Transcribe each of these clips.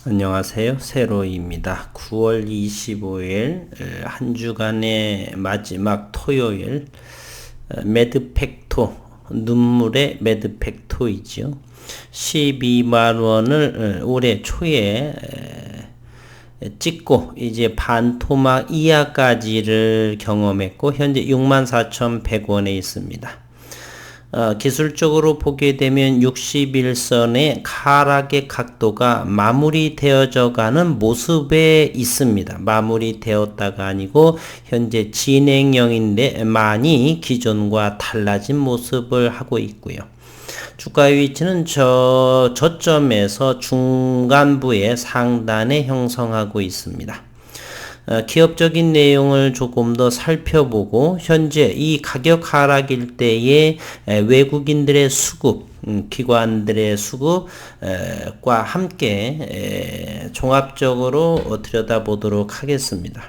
안녕하세요. 세로이입니다. 9월 25일 한 주간의 마지막 토요일 매드팩토 눈물의 매드팩토이죠. 12만 원을 올해 초에 찍고 이제 반토막 이하까지를 경험했고 현재 64,100원에 있습니다. 기술적으로 보게 되면 61선의 하락의 각도가 마무리되어져 가는 모습에 있습니다. 마무리되었다가 아니고 현재 진행형인데 많이 기존과 달라진 모습을 하고 있고요. 주가의 위치는 저점에서 중간부의 상단에 형성하고 있습니다. 기업적인 내용을 조금 더 살펴보고 현재 이 가격 하락일 때에 외국인들의 수급, 기관들의 수급과 함께 종합적으로 들여다보도록 하겠습니다.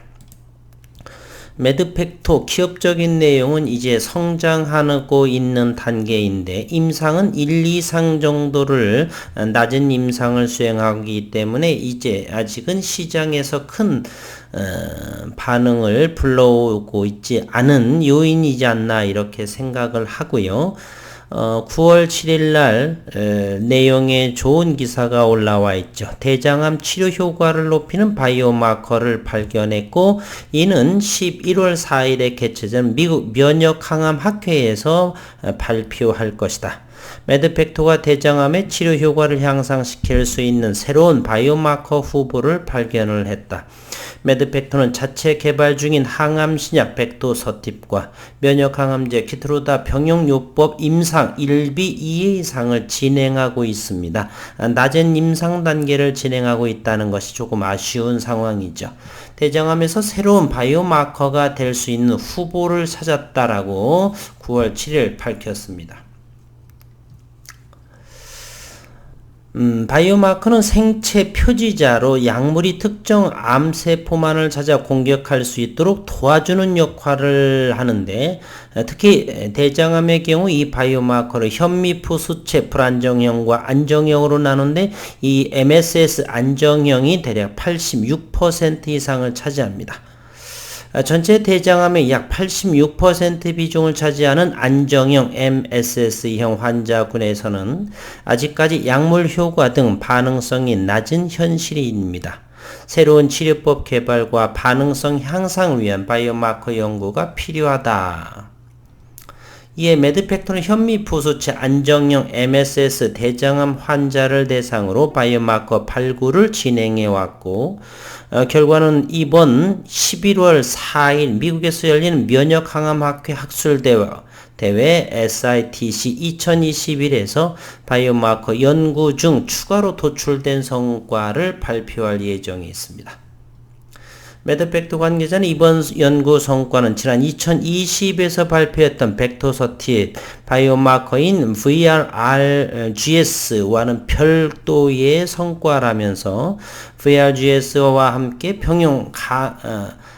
매드팩토 기업적인 내용은 이제 성장하고 있는 단계인데 임상은 1, 2상 정도를 낮은 임상을 수행하기 때문에 이제 아직은 시장에서 큰 반응을 불러오고 있지 않은 요인이지 않나 이렇게 생각을 하고요. 9월 7일 날 내용에 좋은 기사가 올라와 있죠. 대장암 치료 효과를 높이는 바이오마커를 발견했고 이는 11월 4일에 개최된 미국 면역항암 학회에서 발표할 것이다. 매드팩토가 대장암의 치료 효과를 향상시킬 수 있는 새로운 바이오마커 후보를 발견을 했다. 매드팩토는 자체 개발 중인 항암신약 벡토서팁과 면역항암제 키트로다 병용요법 임상 1B 2회 이상을 진행하고 있습니다. 낮은 임상 단계를 진행하고 있다는 것이 조금 아쉬운 상황이죠. 대장암에서 새로운 바이오마커가 될 수 있는 후보를 찾았다라고 9월 7일 밝혔습니다. 바이오마커는 생체 표지자로 약물이 특정 암세포만을 찾아 공격할 수 있도록 도와주는 역할을 하는데 특히 대장암의 경우 이 바이오마커를 현미프 수체 불안정형과 안정형으로 나누는데 이 MSS 안정형이 대략 86% 이상을 차지합니다. 전체 대장암의 약 86% 비중을 차지하는 안정형 MSS형 환자군에서는 아직까지 약물 효과 등 반응성이 낮은 현실입니다. 새로운 치료법 개발과 반응성 향상을 위한 바이오마커 연구가 필요하다. 이에 매드팩토는 현미프 수체 안정형 MSS 대장암 환자를 대상으로 바이오마커 발굴을 진행해왔고 결과는 이번 11월 4일 미국에서 열리는 면역항암학회 학술대회 SITC 2021에서 바이오마커 연구 중 추가로 도출된 성과를 발표할 예정이 있습니다. 매드팩토 관계자는 이번 연구 성과는 지난 2020에서 발표했던 벡토서팁 바이오마커인 VRGS와는 별도의 성과라면서 VRGS와 함께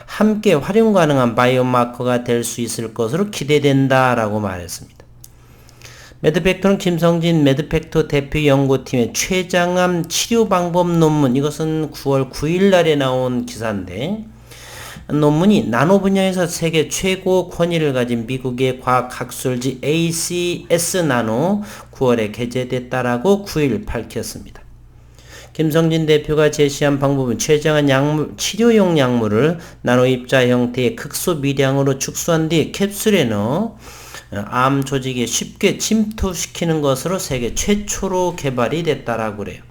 함께 활용 가능한 바이오마커가 될 수 있을 것으로 기대된다라고 말했습니다. 매드팩토는 김성진 매드팩토 대표 연구팀의 췌장암 치료 방법 논문, 이것은 9월 9일 날에 나온 기사인데 논문이 나노 분야에서 세계 최고 권위를 가진 미국의 과학학술지 ACS 나노 9월에 게재됐다라고 9일 밝혔습니다. 김성진 대표가 제시한 방법은 췌장암 치료용 약물을 나노 입자 형태의 극소 미량으로 축소한 뒤 캡슐에 넣어 암 조직에 쉽게 침투시키는 것으로 세계 최초로 개발이 됐다라고 그래요.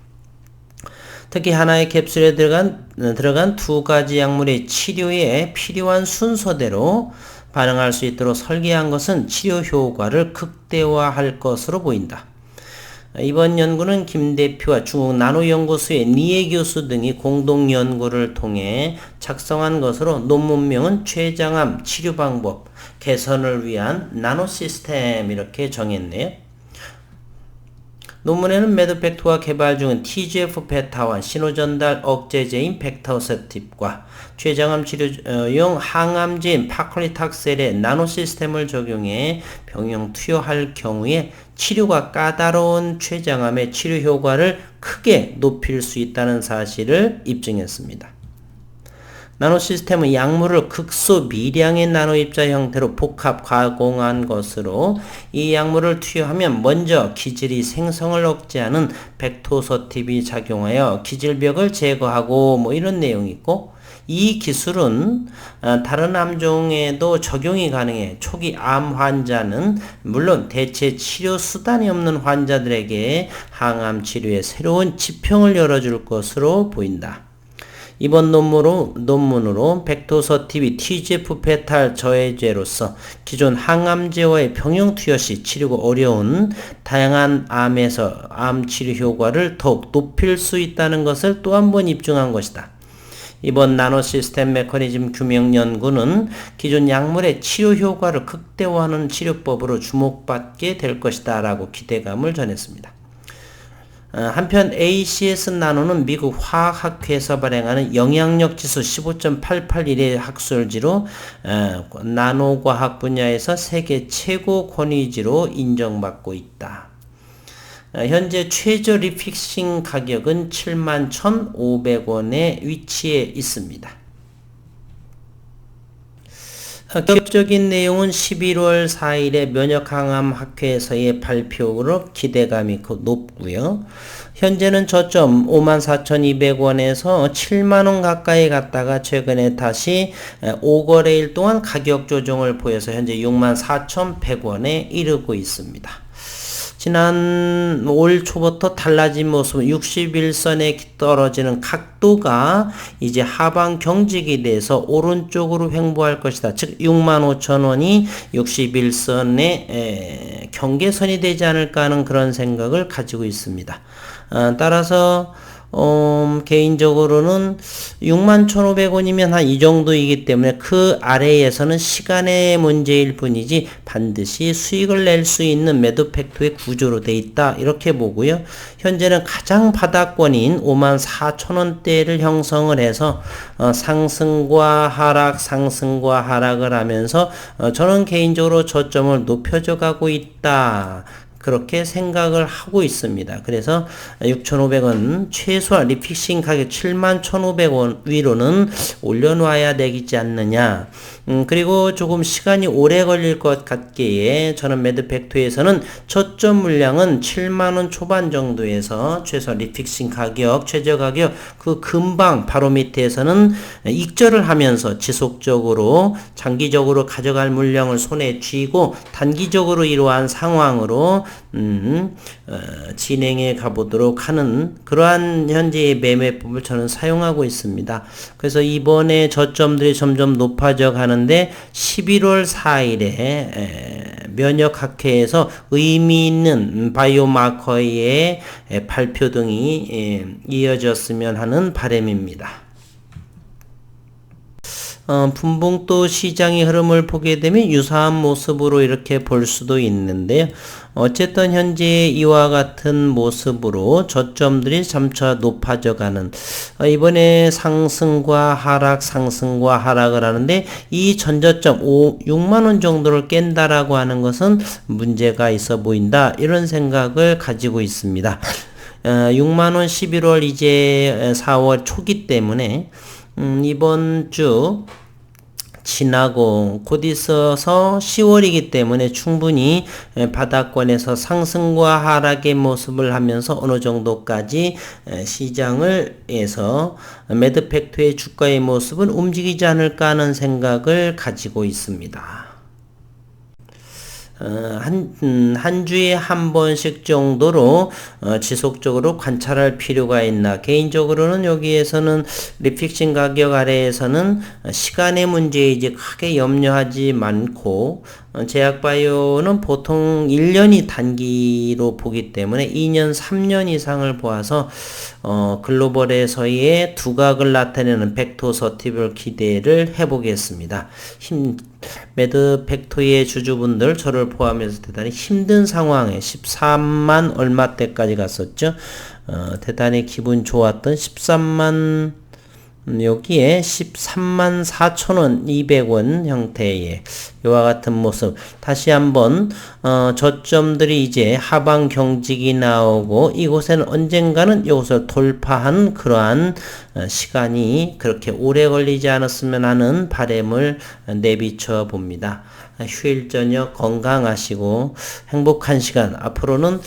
특히 하나의 캡슐에 들어간 두 가지 약물의 치료에 필요한 순서대로 반응할 수 있도록 설계한 것은 치료 효과를 극대화할 것으로 보인다. 이번 연구는 김 대표와 중국 나노연구소의 니에 교수 등이 공동 연구를 통해 작성한 것으로 논문명은 췌장암 치료 방법 개선을 위한 나노 시스템 이렇게 정했네요. 논문에는 매드팩토가 개발 중인 TGF 베타와 신호전달 억제제인 벡터서팁과 췌장암 치료용 항암제인 파클리탁셀의 나노 시스템을 적용해 병용 투여할 경우에 치료가 까다로운 췌장암의 치료 효과를 크게 높일 수 있다는 사실을 입증했습니다. 나노 시스템은 약물을 극소 미량의 나노 입자 형태로 복합 가공한 것으로 이 약물을 투여하면 먼저 기질이 생성을 억제하는 벡터서팁이 작용하여 기질벽을 제거하고 이런 내용이 있고, 이 기술은 다른 암종에도 적용이 가능해 초기 암 환자는 물론 대체 치료 수단이 없는 환자들에게 항암 치료의 새로운 지평을 열어줄 것으로 보인다. 이번 논문으로 벡터서팁이 TGF 베타 저해제로서 기존 항암제와의 병용 투여 시 치료가 어려운 다양한 암에서 암 치료 효과를 더욱 높일 수 있다는 것을 또 한 번 입증한 것이다. 이번 나노 시스템 메커니즘 규명 연구는 기존 약물의 치료 효과를 극대화하는 치료법으로 주목받게 될 것이다 라고 기대감을 전했습니다. 한편 ACS 나노는 미국 화학학회에서 발행하는 영향력 지수 15.881의 학술지로 나노과학 분야에서 세계 최고 권위지로 인정받고 있다. 현재 최저 리픽싱 가격은 71,500원에 위치해 있습니다. 기업적인 내용은 11월 4일에 면역항암학회에서의 발표로 기대감이 높고요. 현재는 저점 54,200원에서 7만원 가까이 갔다가 최근에 다시 5거래일 동안 가격 조정을 보여서 현재 64,100원에 이르고 있습니다. 지난 올 초부터 달라진 모습은 61선에 떨어지는 각도가 이제 하방 경직이 돼서 오른쪽으로 횡보할 것이다. 즉 65,000원이 61선의 경계선이 되지 않을까 하는 그런 생각을 가지고 있습니다. 따라서 개인적으로는 61,500원이면 한 이 정도이기 때문에 그 아래에서는 시간의 문제일 뿐이지 반드시 수익을 낼 수 있는 매도팩토의 구조로 돼 있다 이렇게 보고요. 현재는 가장 바닥권인 54,000원대를 형성을 해서 상승과 하락을 하면서 저는 개인적으로 저점을 높여져 가고 있다. 그렇게 생각을 하고 있습니다. 그래서 6,500원 최소한 리픽싱 가격 71,500원 위로는 올려놔야 되지 않느냐. 그리고 조금 시간이 오래 걸릴 것 같기에 저는 매드팩토에서는 저점 물량은 7만원 초반 정도에서 최소 리픽싱 가격, 최저 가격 그 금방 바로 밑에서는 익절을 하면서 지속적으로 장기적으로 가져갈 물량을 손에 쥐고 단기적으로 이러한 상황으로 진행해 가보도록 하는 그러한 현재의 매매법을 저는 사용하고 있습니다. 그래서 이번에 저점들이 점점 높아져 가는데 11월 4일에 면역학회에서 의미 있는 바이오마커의 발표 등이 이어졌으면 하는 바람입니다. 분봉도 시장의 흐름을 보게 되면 유사한 모습으로 이렇게 볼 수도 있는데요. 어쨌든 현재 이와 같은 모습으로 저점들이 점차 높아져가는 이번에 상승과 하락을 하는데 이 전저점 6만원 정도를 깬다라고 하는 것은 문제가 있어 보인다 이런 생각을 가지고 있습니다. 6만원 11월 이제 4월 초기 때문에 이번 주 지나고 곧 있어서 10월이기 때문에 충분히 바닥권에서 상승과 하락의 모습을 하면서 어느 정도까지 시장을 해서 매드팩토의 주가의 모습은 움직이지 않을까 하는 생각을 가지고 있습니다. 한 주에 한 번씩 정도로 지속적으로 관찰할 필요가 있나. 개인적으로는 여기에서는 리픽싱 가격 아래에서는 시간의 문제에 이제 크게 염려하지 않고 제약바이오는 보통 1년이 단기로 보기 때문에 2년, 3년 이상을 보아서 글로벌에서의 두각을 나타내는 벡터 서티별 기대를 해보겠습니다. 매드팩토의 주주분들 저를 포함해서 대단히 힘든 상황에 13만 얼마 때까지 갔었죠. 대단히 기분 좋았던 13만 여기에 13만 4천원 200원 형태의 이와 같은 모습 다시 한번 저점들이 이제 하방 경직이 나오고 이곳에는 언젠가는 이곳을 돌파한 그러한 시간이 그렇게 오래 걸리지 않았으면 하는 바람을 내비쳐 봅니다. 휴일 저녁 건강하시고 행복한 시간 앞으로는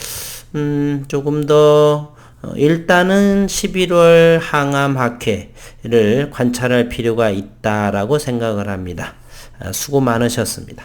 조금 더 일단은 11월 항암 학회를 관찰할 필요가 있다라고 생각을 합니다. 수고 많으셨습니다.